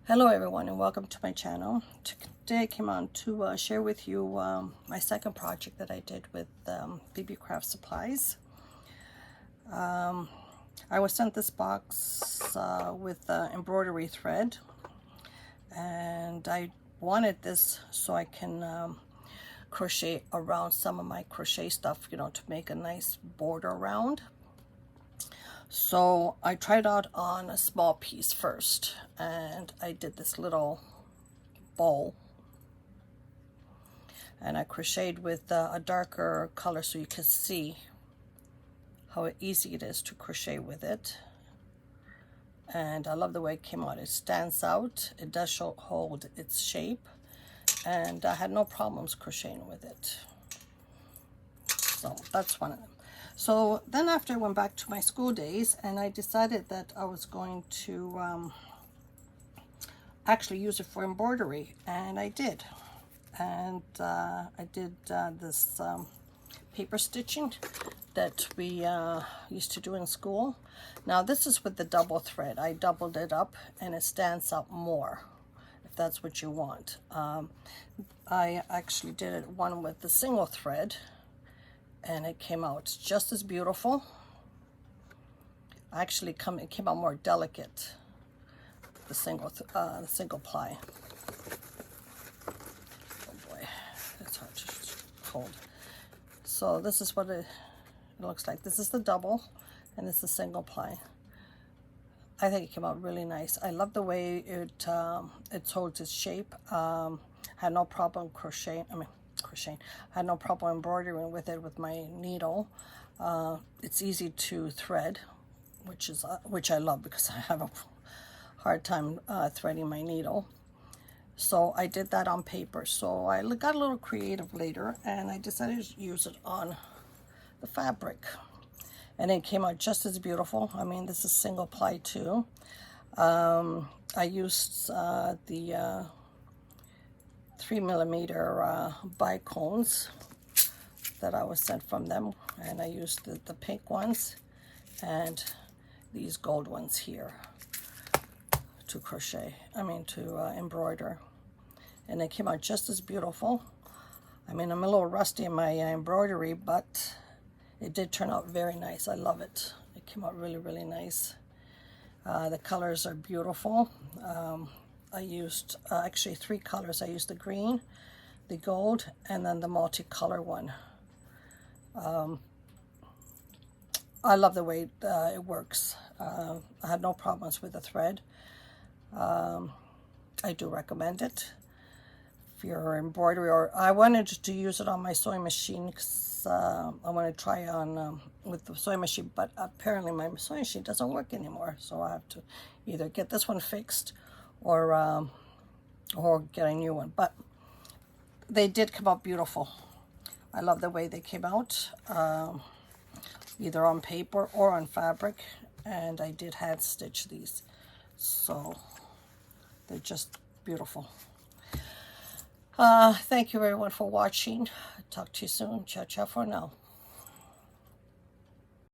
Hello everyone and welcome to my channel. Today I came on to share with you my second project that I did with Beebeecraft supplies. I was sent this box with embroidery thread, and I wanted this so I can crochet around some of my crochet stuff, you know, to make a nice border around. So I tried out on a small piece first, and I did this little bowl, and I crocheted with a darker color so you can see how easy it is to crochet with it. And I love the way it came out. It stands out, it does hold its shape, and I had no problems crocheting with it. So that's one of them. So then after I went back to my school days, and I decided that I was going to actually use it for embroidery, and I did. And I did this paper stitching that we used to do in school. Now this is with the double thread. I doubled it up and it stands up more, if that's what you want. I actually did it one with the single thread, and it came out just as beautiful. Actually, it came out more delicate, the single ply. Oh boy, it's hard to hold. So this is what it looks like. This is the double, and this is the single ply. I think it came out really nice. I love the way it holds its shape. Had no problem crocheting. I had no problem embroidering with it with my needle. It's easy to thread, which I love because I have a hard time threading my needle. So I did that on paper. So I got a little creative later, and I decided to use it on the fabric, and it came out just as beautiful. I mean, this is single ply too. I used the 3mm bicones that I was sent from them, and I used the pink ones and these gold ones here to embroider, and it came out just as beautiful. I mean, I'm a little rusty in my embroidery, but it did turn out very nice. I love it. It came out really, really nice. The colors are beautiful. I used actually 3 colors. I used the green, the gold, and then the multicolor one. I love the way it works. I had no problems with the thread. I do recommend it for your embroidery, or I wanted to use it on my sewing machine because I want to try on with the sewing machine, but apparently my sewing machine doesn't work anymore, so I have to either get this one fixed or get a new one. But they did come out beautiful. I love the way they came out, either on paper or on fabric, and I did hand stitch these, so they're just beautiful. Thank you everyone for watching. Talk to you soon. Ciao ciao for now.